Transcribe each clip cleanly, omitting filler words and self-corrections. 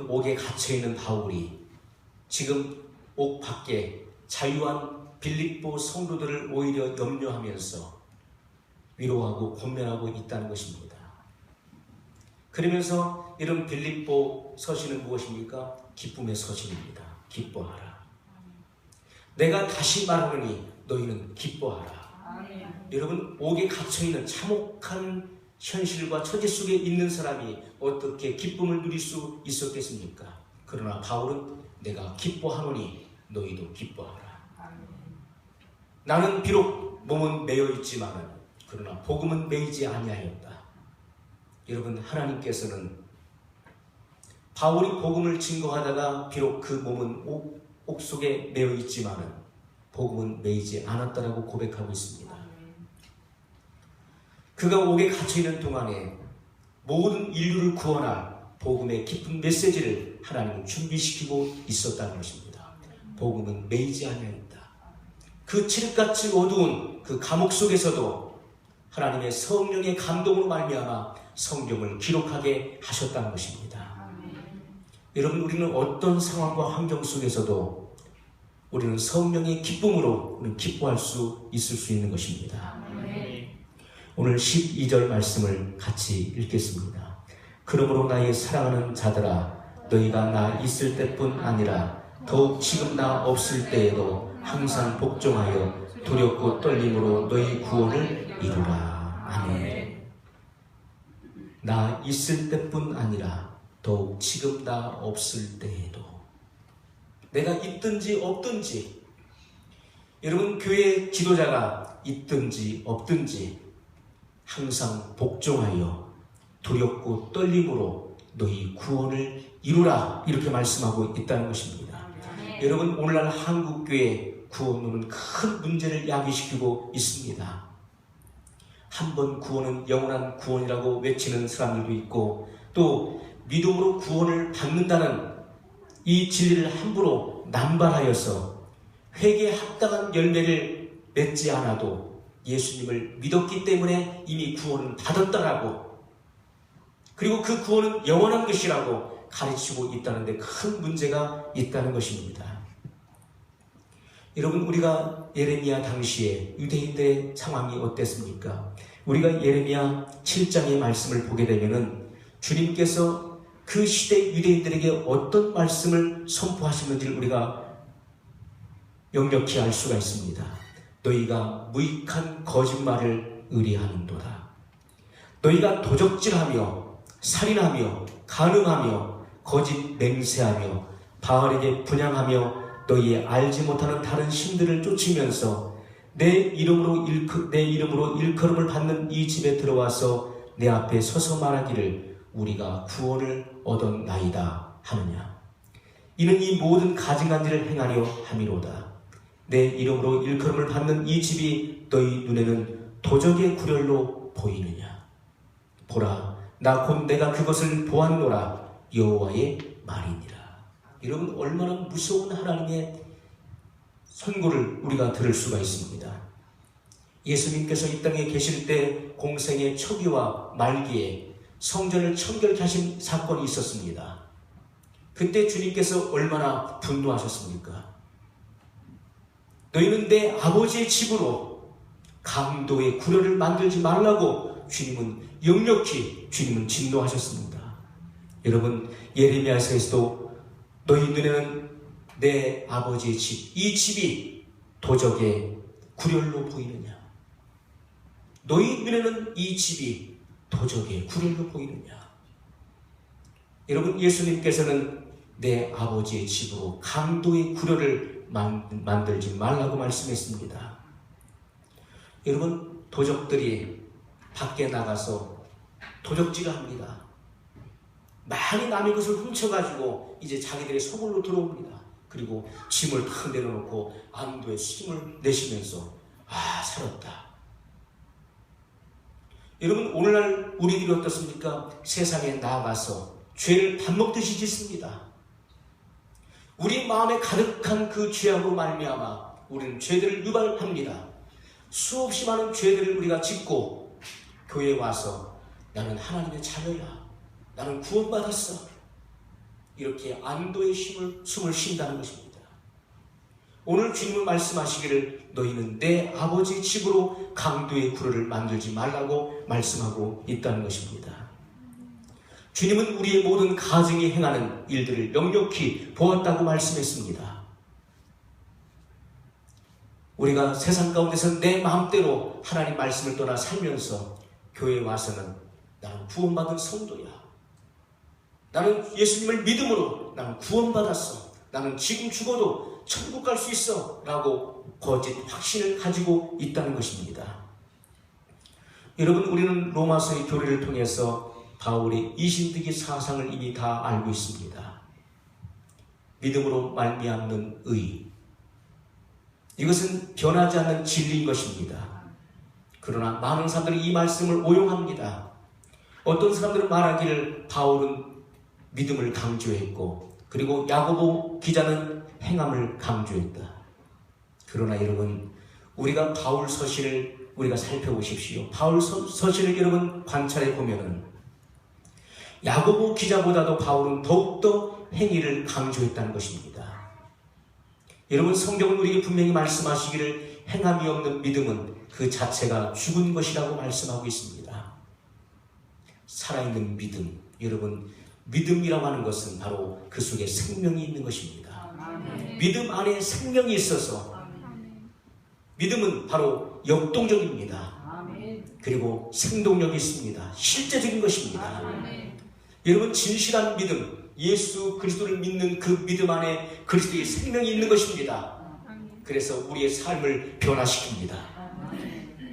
옥에 갇혀있는 바울이 지금 옥 밖에 자유한 빌립보 성도들을 오히려 염려하면서 위로하고 권면하고 있다는 것입니다. 그러면서 이런 빌립보 서신은 무엇입니까? 기쁨의 서신입니다. 기뻐하라. 내가 다시 말하노니 너희는 기뻐하라. 아멘. 여러분, 옥에 갇혀있는 참혹한 현실과 처지 속에 있는 사람이 어떻게 기쁨을 누릴 수 있었겠습니까? 그러나 바울은 내가 기뻐하노니 너희도 기뻐하라. 나는 비록 몸은 매여 있지만 그러나 복음은 매이지 아니하였다. 여러분, 하나님께서는 바울이 복음을 증거하다가 비록 그 몸은 옥 속에 매여 있지만 복음은 매이지 않았다라고 고백하고 있습니다. 그가 옥에 갇혀있는 동안에 모든 인류를 구원할 복음의 깊은 메시지를 하나님은 준비시키고 있었다는 것입니다. 복음은 매이지 아니하였다. 그 칠흑같이 어두운 그 감옥 속에서도 하나님의 성령의 감동으로 말미암아 성경을 기록하게 하셨다는 것입니다. 여러분, 우리는 어떤 상황과 환경 속에서도 우리는 성령의 기쁨으로 우리는 기뻐할 수 있을 수 있는 것입니다. 오늘 12절 말씀을 같이 읽겠습니다. 그러므로 나의 사랑하는 자들아, 너희가 나 있을 때뿐 아니라 더욱 지금 나 없을 때에도 항상 복종하여 두렵고 떨림으로 너희 구원을 이루라. 아멘. 나 있을 때뿐 아니라 더욱 지금 나 없을 때에도, 내가 있든지 없든지, 여러분, 교회 지도자가 있든지 없든지 항상 복종하여 두렵고 떨림으로 너희 구원을 이루라, 이렇게 말씀하고 있다는 것입니다. 여러분, 오늘날 한국교회 구원론은 큰 문제를 야기시키고 있습니다. 한 번 구원은 영원한 구원이라고 외치는 사람들도 있고, 또 믿음으로 구원을 받는다는 이 진리를 함부로 남발하여서 회개에 합당한 열매를 맺지 않아도 예수님을 믿었기 때문에 이미 구원은 받았다라고, 그리고 그 구원은 영원한 것이라고 가르치고 있다는 데 큰 문제가 있다는 것입니다. 여러분, 우리가 예레미야 당시에 유대인들의 상황이 어땠습니까? 우리가 예레미야 7장의 말씀을 보게 되면은 주님께서 그 시대 유대인들에게 어떤 말씀을 선포하시는지를 우리가 명확히 알 수가 있습니다. 너희가 무익한 거짓말을 의뢰하는도다. 너희가 도적질하며 살인하며 간음하며 거짓 맹세하며 바알에게 분향하며 너희의 알지 못하는 다른 신들을 쫓으면서 내 이름으로 일컬음을 받는 이 집에 들어와서 내 앞에 서서 말하기를 우리가 구원을 얻었나이다 하느냐. 이는 이 모든 가증한 일을 행하려 함이로다. 내 이름으로 일컬음을 받는 이 집이 너희 눈에는 도적의 구렬로 보이느냐. 보라, 나 곧 내가 그것을 보았노라. 여호와의 말이니라. 여러분, 얼마나 무서운 하나님의 선고를 우리가 들을 수가 있습니다. 예수님께서 이 땅에 계실 때 공생의 초기와 말기에 성전을 청결케 하신 사건이 있었습니다. 그때 주님께서 얼마나 분노하셨습니까? 너희는 내 아버지의 집으로 강도의 구려를 만들지 말라고 주님은 역력히 진노하셨습니다. 여러분, 예레미야서에서도 너희 눈에는 내 아버지의 집, 이 집이 도적의 구렬로 보이느냐? 너희 눈에는 이 집이 도적의 구렬로 보이느냐? 여러분, 예수님께서는 내 아버지의 집으로 강도의 구렬을 만들지 말라고 말씀했습니다. 여러분, 도적들이 밖에 나가서 도적질을 합니다. 많이 남의 것을 훔쳐가지고 이제 자기들의 소굴로 들어옵니다. 그리고 짐을 탁 내려놓고 안도의 힘을 내쉬면서 살았다. 여러분, 오늘날 우리들이 어떻습니까? 세상에 나아가서 죄를 밥 먹듯이 짓습니다. 우리 마음에 가득한 그 죄악으로 말미암아 우리는 죄들을 유발합니다. 수없이 많은 죄들을 우리가 짓고 교회에 와서 나는 하나님의 자녀야, 나는 구원받았어, 이렇게 안도의 숨을 쉰다는 것입니다. 오늘 주님은 말씀하시기를 너희는 내 아버지 집으로 강도의 구르를 만들지 말라고 말씀하고 있다는 것입니다. 주님은 우리의 모든 가정이 행하는 일들을 명확히 보았다고 말씀했습니다. 우리가 세상 가운데서 내 마음대로 하나님 말씀을 떠나 살면서 교회에 와서는 나는 구원받은 성도야. 나는 예수님을 믿음으로 나는 구원받았어. 나는 지금 죽어도 천국 갈 수 있어. 라고 거짓 확신을 가지고 있다는 것입니다. 여러분, 우리는 로마서의 교리를 통해서 바울의 이신득이 사상을 이미 다 알고 있습니다. 믿음으로 말미암는 의. 이것은 변하지 않는 진리인 것입니다. 그러나 많은 사람들이 이 말씀을 오용합니다. 어떤 사람들은 말하기를 바울은 믿음을 강조했고, 그리고 야고보 기자는 행함을 강조했다. 그러나 여러분, 우리가 바울 서신을 우리가 살펴보십시오. 바울 서신을 여러분 관찰해 보면은 야고보 기자보다도 바울은 더욱더 행위를 강조했다는 것입니다. 여러분, 성경은 우리에게 분명히 말씀하시기를 행함이 없는 믿음은 그 자체가 죽은 것이라고 말씀하고 있습니다. 살아있는 믿음, 여러분, 믿음이라고 하는 것은 바로 그 속에 생명이 있는 것입니다. 아멘. 믿음 안에 생명이 있어서 믿음은 바로 역동적입니다. 아멘. 그리고 생동력이 있습니다. 실제적인 것입니다. 아멘. 여러분, 진실한 믿음, 예수 그리스도를 믿는 그 믿음 안에 그리스도의 생명이 있는 것입니다. 그래서 우리의 삶을 변화시킵니다.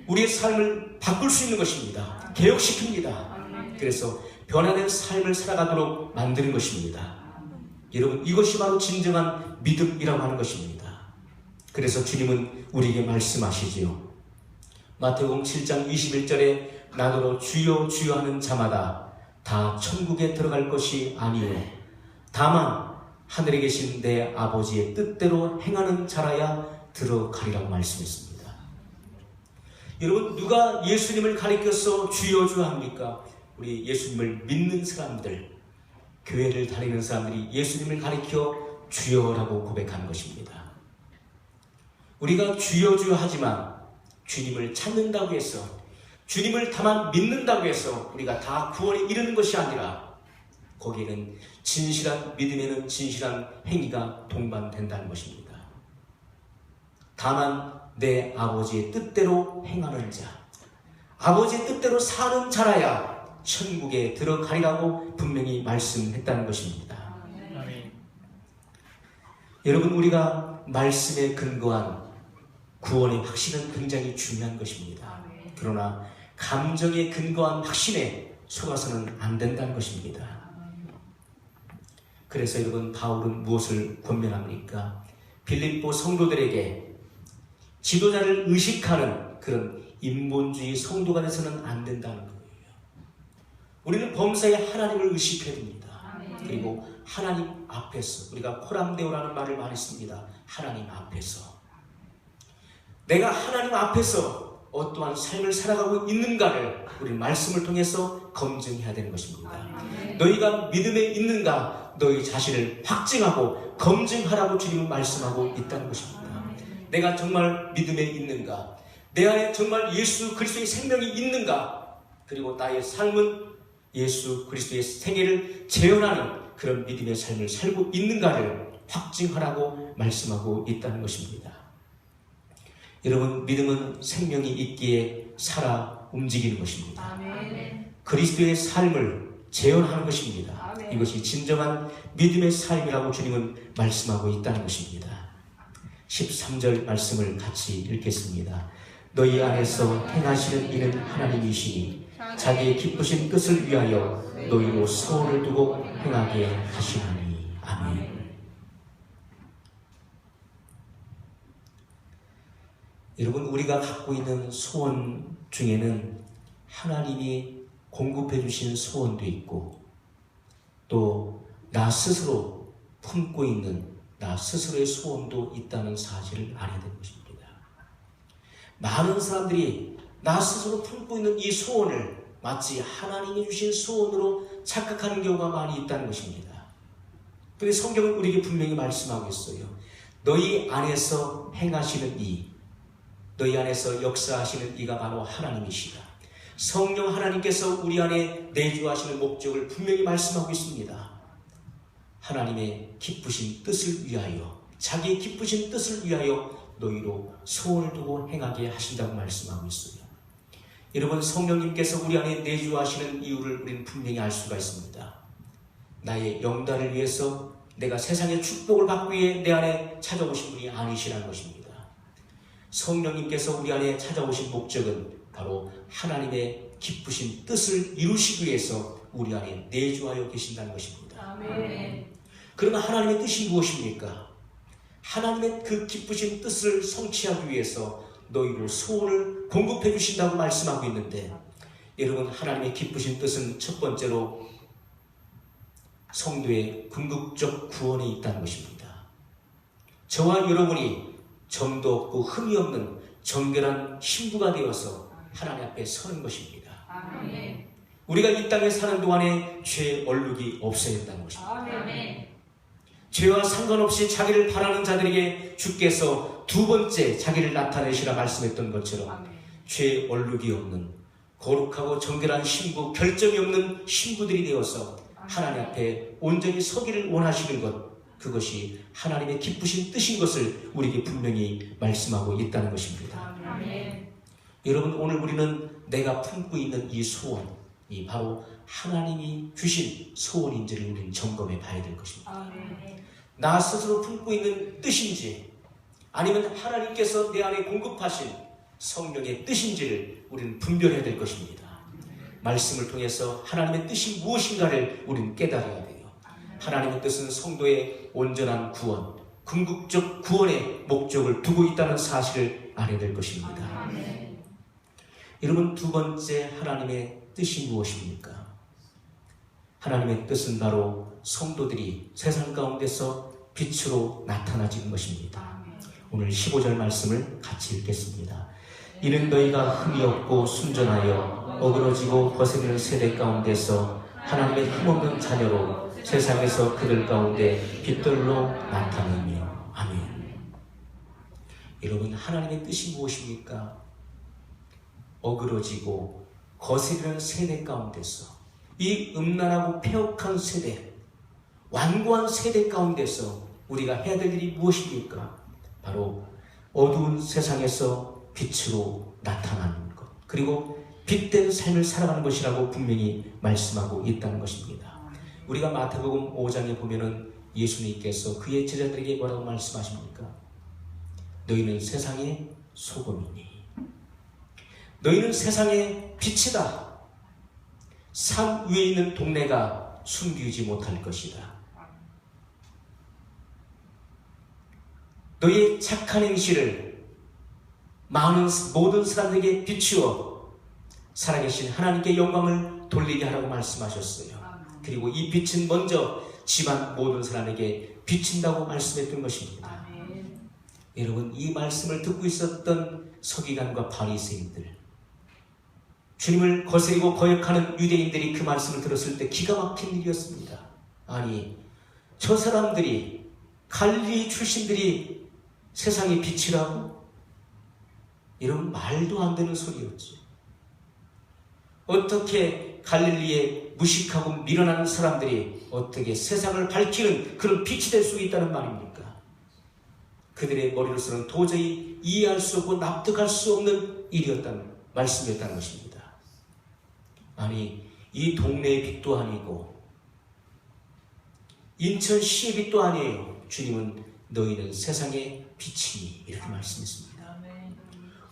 우리의 삶을 바꿀 수 있는 것입니다. 개혁시킵니다. 그래서 변화된 삶을 살아가도록 만드는 것입니다. 여러분, 이것이 바로 진정한 믿음이라고 하는 것입니다. 그래서 주님은 우리에게 말씀하시지요. 마태복음 7장 21절에 나더러 주여 주여 하는 자마다 다 천국에 들어갈 것이 아니요 다만 하늘에 계신 내 아버지의 뜻대로 행하는 자라야 들어가리라고 말씀했습니다. 여러분, 누가 예수님을 가리켜서 주여 주여 합니까? 우리 예수님을 믿는 사람들, 교회를 다니는 사람들이 예수님을 가리켜 주여라고 고백하는 것입니다. 우리가 주여 주여 하지만 주님을 찾는다고 해서, 주님을 다만 믿는다고 해서 우리가 다 구원에 이르는 것이 아니라 거기에는 진실한 믿음에는 진실한 행위가 동반된다는 것입니다. 다만 내 아버지의 뜻대로 행하는 자, 아버지의 뜻대로 사는 자라야 천국에 들어가리라고 분명히 말씀했다는 것입니다. 아멘. 여러분, 우리가 말씀에 근거한 구원의 확신은 굉장히 중요한 것입니다. 그러나 감정에 근거한 확신에 속아서는 안 된다는 것입니다. 그래서 여러분, 바울은 무엇을 권면합니까? 빌립보 성도들에게 지도자를 의식하는 그런 인본주의 성도가 돼서는 안 된다는 거예요. 우리는 범사에 하나님을 의식해야 됩니다. 그리고 하나님 앞에서, 우리가 코람데오라는 말을 많이 씁니다. 하나님 앞에서. 내가 하나님 앞에서 어떠한 삶을 살아가고 있는가를 우리 말씀을 통해서 검증해야 되는 것입니다. 너희가 믿음에 있는가, 너희 자신을 확증하고 검증하라고 주님은 말씀하고 있다는 것입니다. 내가 정말 믿음에 있는가, 내 안에 정말 예수 그리스도의 생명이 있는가, 그리고 나의 삶은 예수 그리스도의 생애를 재현하는 그런 믿음의 삶을 살고 있는가를 확증하라고 말씀하고 있다는 것입니다. 여러분, 믿음은 생명이 있기에 살아 움직이는 것입니다. 아멘. 그리스도의 삶을 재현하는 것입니다. 아멘. 이것이 진정한 믿음의 삶이라고 주님은 말씀하고 있다는 것입니다. 13절 말씀을 같이 읽겠습니다. 너희 안에서 행하시는 이는 하나님이시니 자기의 기쁘신 뜻을 위하여 너희로 소원을 두고 행하게 하시나니. 아멘. 여러분, 우리가 갖고 있는 소원 중에는 하나님이 공급해 주신 소원도 있고, 또 나 스스로 품고 있는 나 스스로의 소원도 있다는 사실을 알아야 되는 것입니다. 많은 사람들이 나 스스로 품고 있는 이 소원을 마치 하나님이 주신 소원으로 착각하는 경우가 많이 있다는 것입니다. 근데 성경은 우리에게 분명히 말씀하고 있어요. 너희 안에서 행하시는 이, 너희 안에서 역사하시는 이가 바로 하나님이시다. 성령 하나님께서 우리 안에 내주하시는 목적을 분명히 말씀하고 있습니다. 하나님의 기쁘신 뜻을 위하여, 자기의 기쁘신 뜻을 위하여 너희로 소원을 두고 행하게 하신다고 말씀하고 있어요. 여러분, 성령님께서 우리 안에 내주하시는 이유를 우리는 분명히 알 수가 있습니다. 나의 영달을 위해서, 내가 세상의 축복을 받기 위해 내 안에 찾아오신 분이 아니시라는 것입니다. 성령님께서 우리 안에 찾아오신 목적은 바로 하나님의 기쁘신 뜻을 이루시기 위해서 우리 안에 내주하여 계신다는 것입니다. 아멘. 그러나 하나님의 뜻이 무엇입니까? 하나님의 그 기쁘신 뜻을 성취하기 위해서 너희로 소원을 공급해 주신다고 말씀하고 있는데, 여러분, 하나님의 기쁘신 뜻은 첫 번째로 성도의 궁극적 구원에 있다는 것입니다. 저와 여러분이 점도 없고 흠이 없는 정결한 신부가 되어서 하나님 앞에 서는 것입니다. 아멘. 우리가 이 땅에 사는 동안에 죄 얼룩이 없어야 한다는 것입니다. 아멘. 죄와 상관없이 자기를 바라는 자들에게 주께서 두 번째 자기를 나타내시라 말씀했던 것처럼 아멘. 죄 얼룩이 없는 거룩하고 정결한 신부, 결점이 없는 신부들이 되어서 하나님 앞에 온전히 서기를 원하시는 것, 그것이 하나님의 기쁘신 뜻인 것을 우리에게 분명히 말씀하고 있다는 것입니다. 아멘. 여러분, 오늘 우리는 내가 품고 있는 이 소원, 이 바로 하나님이 주신 소원인지를 우리는 점검해 봐야 될 것입니다. 아멘. 나 스스로 품고 있는 뜻인지, 아니면 하나님께서 내 안에 공급하신 성령의 뜻인지를 우리는 분별해야 될 것입니다. 말씀을 통해서 하나님의 뜻이 무엇인가를 우리는 깨달아야 돼요. 하나님의 뜻은 성도의 온전한 구원, 궁극적 구원의 목적을 두고 있다는 사실을 알아야 될 것입니다. 아멘. 여러분, 두 번째 하나님의 뜻이 무엇입니까? 하나님의 뜻은 바로 성도들이 세상 가운데서 빛으로 나타나지는 것입니다. 오늘 15절 말씀을 같이 읽겠습니다. 이는 너희가 흠이 없고 순전하여 어그러지고 거스르는 세대 가운데서 하나님의 힘없는 자녀로 세상에서 그들 가운데 빛들로 나타내며. 아멘. 여러분, 하나님의 뜻이 무엇입니까? 어그러지고 거스르는 세대 가운데서, 이 음란하고 폐역한 세대, 완고한 세대 가운데서 우리가 해야 될 일이 무엇입니까? 바로 어두운 세상에서 빛으로 나타나는 것, 그리고 빛된 삶을 살아가는 것이라고 분명히 말씀하고 있다는 것입니다. 우리가 마태복음 5장에 보면은 예수님께서 그의 제자들에게 뭐라고 말씀하십니까? 너희는 세상의 소금이니, 너희는 세상의 빛이다. 산 위에 있는 동네가 숨기지 못할 것이다. 너희의 착한 행실을 모든 사람들에게 비추어 살아계신 하나님께 영광을 돌리게 하라고 말씀하셨어요. 그리고 이 빛은 먼저 집안 모든 사람에게 비친다고 말씀했던 것입니다. 아멘. 여러분, 이 말씀을 듣고 있었던 서기관과 바리새인들, 주님을 거스리고 거역하는 유대인들이 그 말씀을 들었을 때 기가 막힌 일이었습니다. 아니, 저 사람들이, 갈릴리 출신들이 세상의 빛이라고? 이런 말도 안 되는 소리였죠. 어떻게 갈릴리에 무식하고 미련한 사람들이 어떻게 세상을 밝히는 그런 빛이 될 수 있다는 말입니까? 그들의 머리로서는 도저히 이해할 수 없고 납득할 수 없는 일이었다는 말씀이었다는 것입니다. 아니, 이 동네의 빛도 아니고 인천시의 빛도 아니에요. 주님은 너희는 세상의 빛이니, 이렇게 말씀했습니다. 아멘.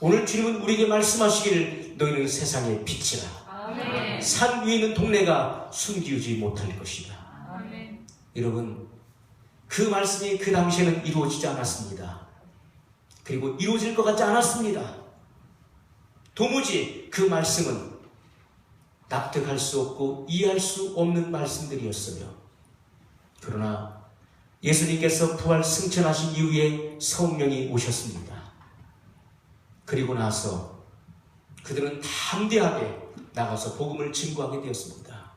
오늘 주님은 우리에게 말씀하시기를 너희는 세상의 빛이라. 아멘. 산 위에 있는 동네가 숨기지 못할 것이다. 아멘. 여러분, 그 말씀이 그 당시에는 이루어지지 않았습니다. 그리고 이루어질 것 같지 않았습니다. 도무지 그 말씀은 납득할 수 없고 이해할 수 없는 말씀들이었어요. 그러나 예수님께서 부활 승천하신 이후에 성령이 오셨습니다. 그리고 나서 그들은 담대하게 나가서 복음을 증거하게 되었습니다.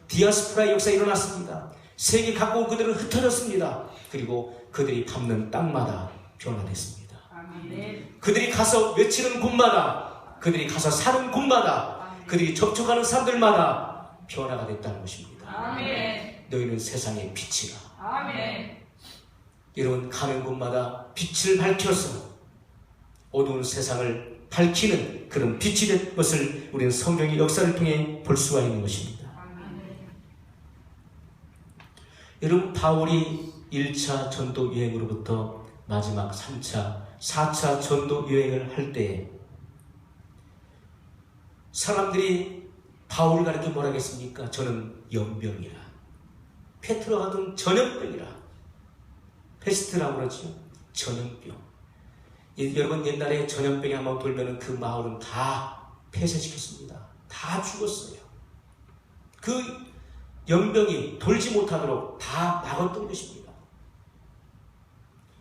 디아스포라의 역사가 일어났습니다. 세계 각국 그들은 흩어졌습니다. 그리고 그들이 밟는 땅마다 변화됐습니다. 아멘. 그들이 가서 외치는 곳마다, 그들이 가서 사는 곳마다, 그들이 접촉하는 사람들마다 변화가 됐다는 것입니다. 아멘. 너희는 세상의 빛이라. 아멘. 여러분, 가는 곳마다 빛을 밝혀서 어두운 세상을 밝히는 그런 빛이 된 것을 우리는 성경의 역사를 통해 볼 수가 있는 것입니다. 아멘. 여러분, 바울이 1차 전도 여행으로부터 마지막 3차, 4차 전도 여행을 할 때 사람들이 바울을 가리켜 뭐라 하겠습니까? 저는 연병이라. 페트로가 하던 전염병이라. 페스트라고 그러죠. 전염병. 여러분, 옛날에 전염병이 한번 돌면 그 마을은 다 폐쇄시켰습니다. 다 죽었어요. 그 연병이 돌지 못하도록 다 막았던 것입니다.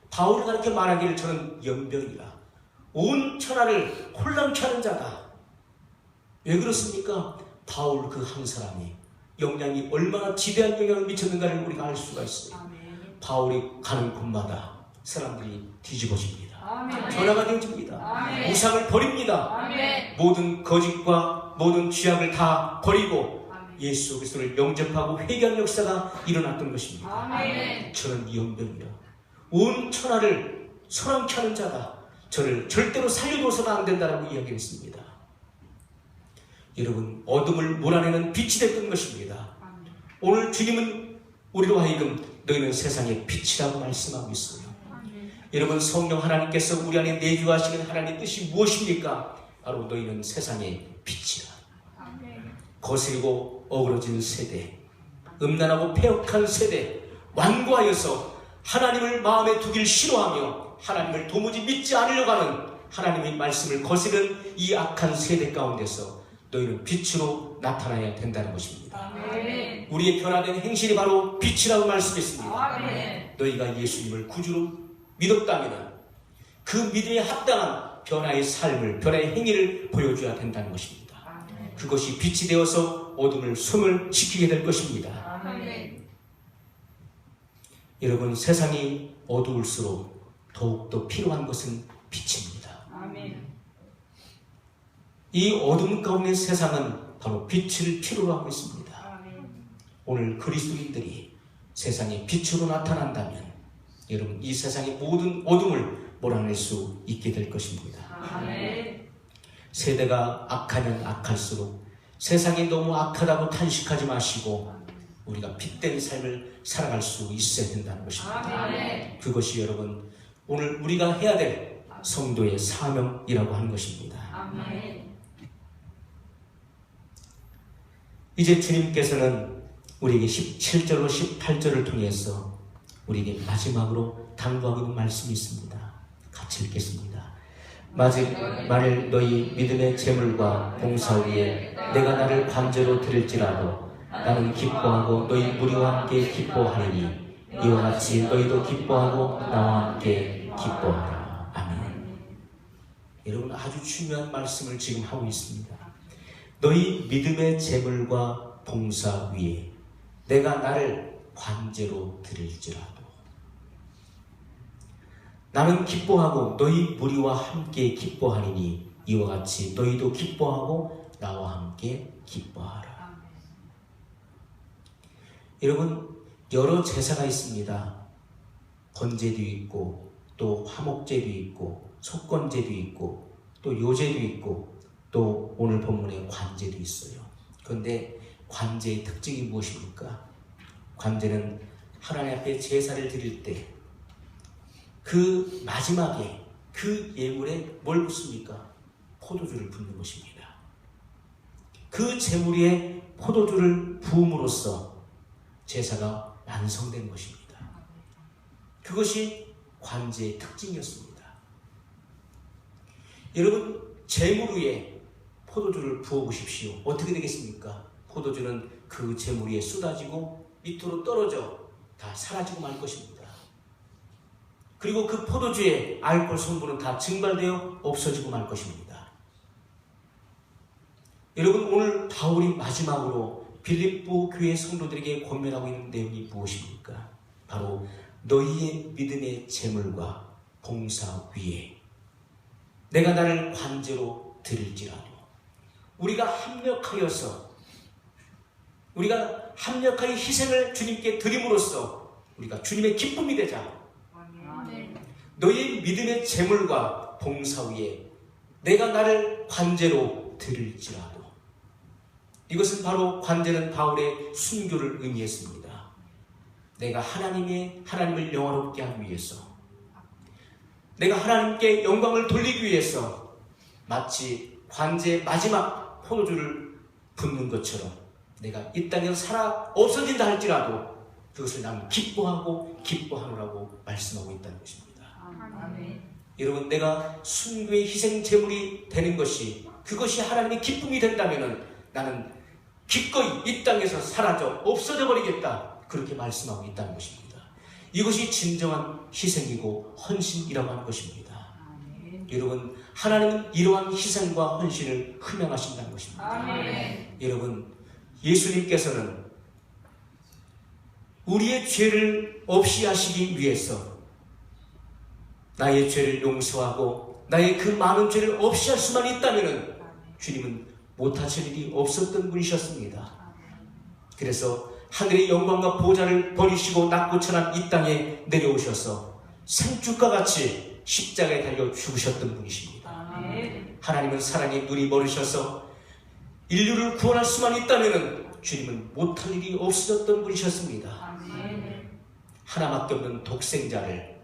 바울이 그렇게 말하기를 저는 연병이라. 온 천하를 혼란케 하는 자다. 왜 그렇습니까? 바울 그 한 사람이 영향이 얼마나 지대한 영향을 미쳤는가를 우리가 알 수가 있어요. 아멘. 바울이 가는 곳마다 사람들이 뒤집어집니다. 아멘. 변화가 되어집니다. 아멘. 우상을 버립니다. 아멘. 모든 거짓과 모든 죄악을 다 버리고 아멘. 예수 그리스도를 영접하고 회개하는 역사가 일어났던 것입니다. 아멘. 저는 연병이라. 온 천하를 소란케 하는 자다. 저를 절대로 살려둬서는 안 된다라고 이야기했습니다. 여러분, 어둠을 몰아내는 빛이 됐던 것입니다. 아멘. 오늘 주님은 우리로 하여금 너희는 세상의 빛이라고 말씀하고 있어요. 아멘. 여러분, 성령 하나님께서 우리 안에 내주하시는 하나님의 뜻이 무엇입니까? 바로 너희는 세상의 빛이라. 아멘. 거슬리고 어그러진 세대, 음란하고 폐역한 세대, 완고하여서 하나님을 마음에 두길 싫어하며 하나님을 도무지 믿지 않으려고 하는 하나님의 말씀을 거스르는 이 악한 세대 가운데서 너희는 빛으로 나타나야 된다는 것입니다. 아멘. 우리의 변화된 행실이 바로 빛이라고 말씀했습니다. 아멘. 너희가 예수님을 구주로 믿었다면 그 믿음에 합당한 변화의 삶을, 변화의 행위를 보여줘야 된다는 것입니다. 아멘. 그것이 빛이 되어서 어둠을 소멸시키게 될 것입니다. 아멘. 여러분, 세상이 어두울수록 더욱더 필요한 것은 빛입니다. 아멘. 이 어둠 가운데 세상은 바로 빛을 필요로 하고 있습니다. 아멘. 오늘 그리스도인들이 세상에 빛으로 나타난다면 여러분, 이 세상의 모든 어둠을 몰아낼 수 있게 될 것입니다. 아멘. 세대가 악하면 악할수록 세상이 너무 악하다고 탄식하지 마시고 우리가 빛된 삶을 살아갈 수 있어야 된다는 것입니다. 아멘. 그것이 여러분, 오늘 우리가 해야 될 성도의 사명이라고 하는 것입니다. 아멘. 이제 주님께서는 우리에게 17절로 18절을 통해서 우리에게 마지막으로 당부하고 있는 말씀이 있습니다. 같이 읽겠습니다. 만일 너희 믿음의 재물과 봉사 위에 내가 나를 관제로 드릴지라도 나는 기뻐하고 너희 무리와 함께 기뻐하리니 이와 같이 너희도 기뻐하고 나와 함께 기뻐하라. 아멘. 여러분, 아주 중요한 말씀을 지금 하고 있습니다. 너희 믿음의 재물과 봉사 위에 내가 나를 관제로 드릴지라도 나는 기뻐하고 너희 무리와 함께 기뻐하리니 이와 같이 너희도 기뻐하고 나와 함께 기뻐하라. 여러분, 여러 제사가 있습니다. 번제도 있고 또 화목제도 있고 속건제도 있고 또 요제도 있고 또 오늘 본문에 관제도 있어요. 그런데 관제의 특징이 무엇입니까? 관제는 하나님 앞에 제사를 드릴 때 그 마지막에 그 예물에 뭘 붓습니까? 포도주를 붓는 것입니다. 그 제물 위에 포도주를 부음으로써 제사가 완성된 것입니다. 그것이 관제의 특징이었습니다. 여러분, 제물 위에 포도주를 부어보십시오. 어떻게 되겠습니까? 포도주는 그 제물 위에 쏟아지고 밑으로 떨어져 다 사라지고 말 것입니다. 그리고 그 포도주의 알코올 성분은 다 증발되어 없어지고 말 것입니다. 여러분, 오늘 바울이 마지막으로 빌립보 교회 성도들에게 권면하고 있는 내용이 무엇입니까? 바로 너희의 믿음의 재물과 봉사 위에 내가 나를 관제로 드릴지라도 우리가 합력하여 희생을 주님께 드림으로써 우리가 주님의 기쁨이 되자. 아멘. 너희의 믿음의 재물과 봉사 위에 내가 나를 관제로 드릴지라도. 이것은 바로 관제는 바울의 순교를 의미했습니다. 내가 하나님을 영화롭게 하기 위해서, 내가 하나님께 영광을 돌리기 위해서 마치 관제의 마지막 포도주를 붓는 것처럼 내가 이 땅에서 살아 없어진다 할지라도 그것을 나는 기뻐하노라고 말씀하고 있다는 것입니다. 아멘. 여러분, 내가 순교의 희생 제물이 되는 것이, 그것이 하나님의 기쁨이 된다면 나는 기꺼이 이 땅에서 사라져 없어져 버리겠다, 그렇게 말씀하고 있다는 것입니다. 이것이 진정한 희생이고 헌신이라고 하는 것입니다. 여러분, 하나님은 이러한 희생과 헌신을 흠양하신다는 것입니다. 아멘. 여러분, 예수님께서는 우리의 죄를 없이 하시기 위해서 나의 죄를 용서하고 나의 그 많은 죄를 없이 할 수만 있다면 주님은 못하실 일이 없었던 분이셨습니다. 그래서 하늘의 영광과 보좌를 버리시고 낮고 천한 이 땅에 내려오셔서 생축과 같이 십자가에 달려 죽으셨던 분이십니다. 아멘. 하나님은 사랑의 눈이 멀으셔서 인류를 구원할 수만 있다면 주님은 못할 일이 없으셨던 분이셨습니다. 아멘. 하나밖에 없는 독생자를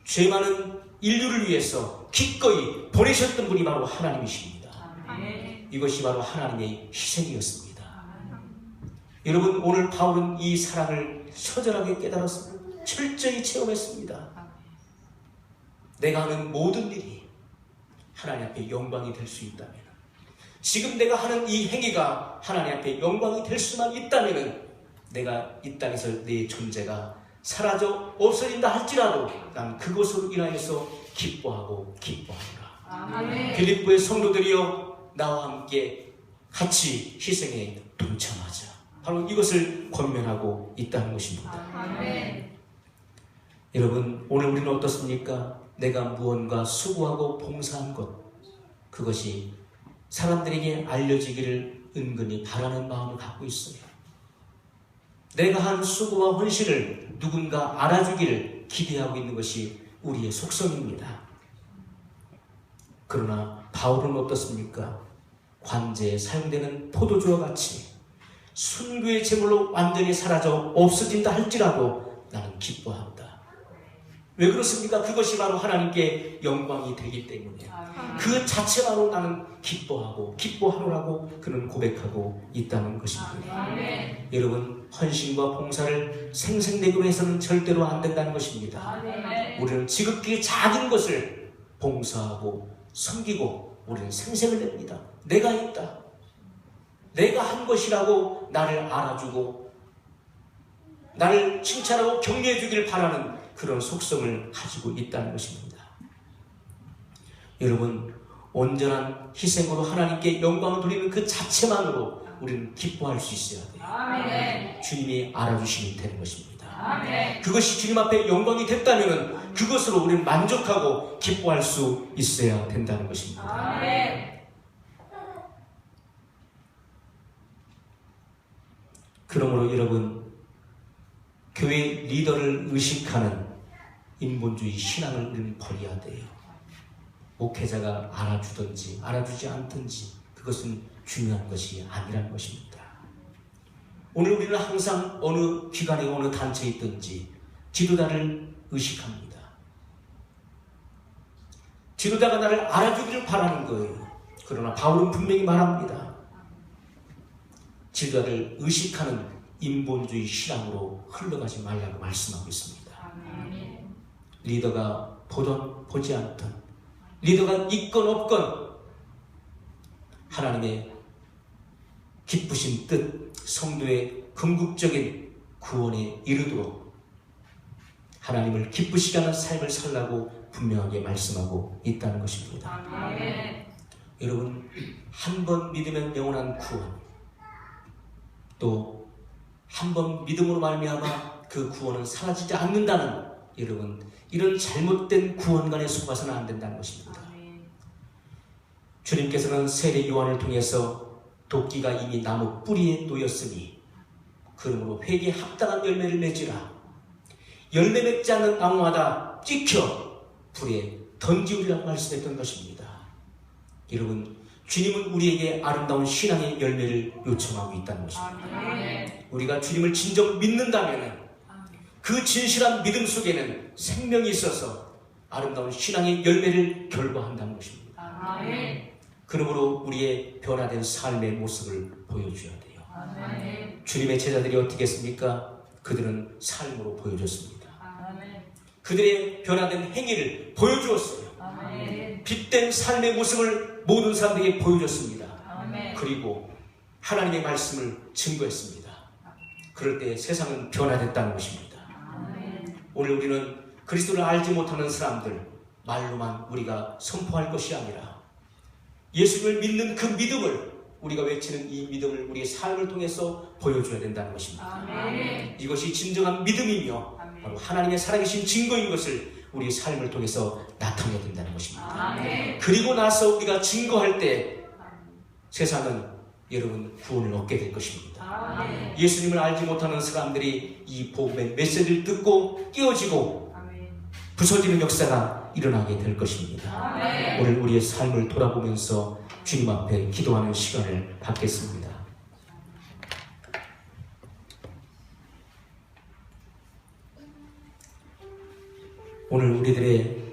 죄 많은 인류를 위해서 기꺼이 보내셨던 분이 바로 하나님이십니다. 아멘. 이것이 바로 하나님의 희생이었습니다. 여러분, 오늘 바울은 이 사랑을 처절하게 깨달았습니다. 철저히 체험했습니다. 내가 하는 모든 일이 하나님 앞에 영광이 될 수 있다면, 지금 내가 하는 이 행위가 하나님 앞에 영광이 될 수만 있다면 내가 이 땅에서 내 존재가 사라져 없어진다 할지라도 난 그것으로 인하여서 기뻐하노라. 아멘. 빌립보의 성도들이여, 나와 함께 같이 희생에 동참하자. 바로 이것을 권면하고 있다는 것입니다. 아멘. 여러분, 오늘 우리는 어떻습니까? 내가 무언가 수고하고 봉사한 것, 그것이 사람들에게 알려지기를 은근히 바라는 마음을 갖고 있어요. 내가 한 수고와 헌신을 누군가 알아주기를 기대하고 있는 것이 우리의 속성입니다. 그러나 바울은 어떻습니까? 관제에 사용되는 포도주와 같이 순교의 제물로 완전히 사라져 없어진다 할지라도 나는 기뻐한다. 왜 그렇습니까? 그것이 바로 하나님께 영광이 되기 때문에 그 자체만으로 나는 기뻐하노라고 그는 고백하고 있다는 것입니다. 아멘. 여러분, 헌신과 봉사를 생색내기로 해서는 절대로 안 된다는 것입니다. 아멘. 우리는 지극히 작은 것을 봉사하고 섬기고 우리는 생색을 냅니다. 내가 있다, 내가 한 것이라고 나를 알아주고 나를 칭찬하고 격려해 주길 바라는 그런 속성을 가지고 있다는 것입니다. 여러분, 온전한 희생으로 하나님께 영광을 돌리는 그 자체만으로 우리는 기뻐할 수 있어야 돼요. 아멘. 주님이 알아주시면 되는 것입니다. 아멘. 그것이 주님 앞에 영광이 됐다면 그것으로 우리는 만족하고 기뻐할 수 있어야 된다는 것입니다. 아멘. 그러므로 여러분, 교회 리더를 의식하는 인본주의 신앙을 우리는 버려야 돼요. 목회자가 알아주든지 알아주지 않든지 그것은 중요한 것이 아니라는 것입니다. 오늘 우리는 항상 어느 기관에 어느 단체에 있든지 지도자를 의식합니다. 지도자가 나를 알아주기를 바라는 거예요. 그러나 바울은 분명히 말합니다. 지도자를 의식하는 인본주의 신앙으로 흘러가지 말라고 말씀하고 있습니다. 아멘. 리더가 보던 보지 않던, 리더가 있건 없건 하나님의 기쁘신 뜻, 성도의 궁극적인 구원에 이르도록 하나님을 기쁘시게 하는 삶을 살라고 분명하게 말씀하고 있다는 것입니다. 아멘. 여러분, 한 번 믿으면 영원한 구원, 또 한 번 믿음으로 말미암아 그 구원은 사라지지 않는다는, 여러분, 이런 잘못된 구원관에 속아서는 안 된다는 것입니다. 주님께서는 세례 요한을 통해서 도끼가 이미 나무 뿌리에 놓였으니 그러므로 회개에 합당한 열매를 맺으라. 열매 맺지 않는 나무마다 찍혀 불에 던지우리라고 말씀했던 것입니다. 여러분, 주님은 우리에게 아름다운 신앙의 열매를 요청하고 있다는 것입니다. 우리가 주님을 진정 믿는다면 그 진실한 믿음 속에는 생명이 있어서 아름다운 신앙의 열매를 결과한다는 것입니다. 그러므로 우리의 변화된 삶의 모습을 보여줘야 돼요. 주님의 제자들이 어떻게 했습니까? 그들은 삶으로 보여줬습니다. 그들의 변화된 행위를 보여주었어요. 빛된 삶의 모습을 모든 사람들에게 보여줬습니다. 그리고 하나님의 말씀을 증거했습니다. 그럴 때 세상은 변화됐다는 것입니다. 오늘 우리는 그리스도를 알지 못하는 사람들, 말로만 우리가 선포할 것이 아니라 예수를 믿는 그 믿음을, 우리가 외치는 이 믿음을 우리의 삶을 통해서 보여줘야 된다는 것입니다. 이것이 진정한 믿음이며 바로 하나님의 살아계신 증거인 것을 우리의 삶을 통해서 나타내야 된다는 것입니다. 그리고 나서 우리가 증거할 때 세상은, 여러분, 구원을 얻게 될 것입니다. 예수님을 알지 못하는 사람들이 이 복음의 메시지를 듣고 깨어지고 부서지는 역사가 일어나게 될 것입니다. 오늘 우리의 삶을 돌아보면서 주님 앞에 기도하는 시간을 갖겠습니다. 오늘 우리들의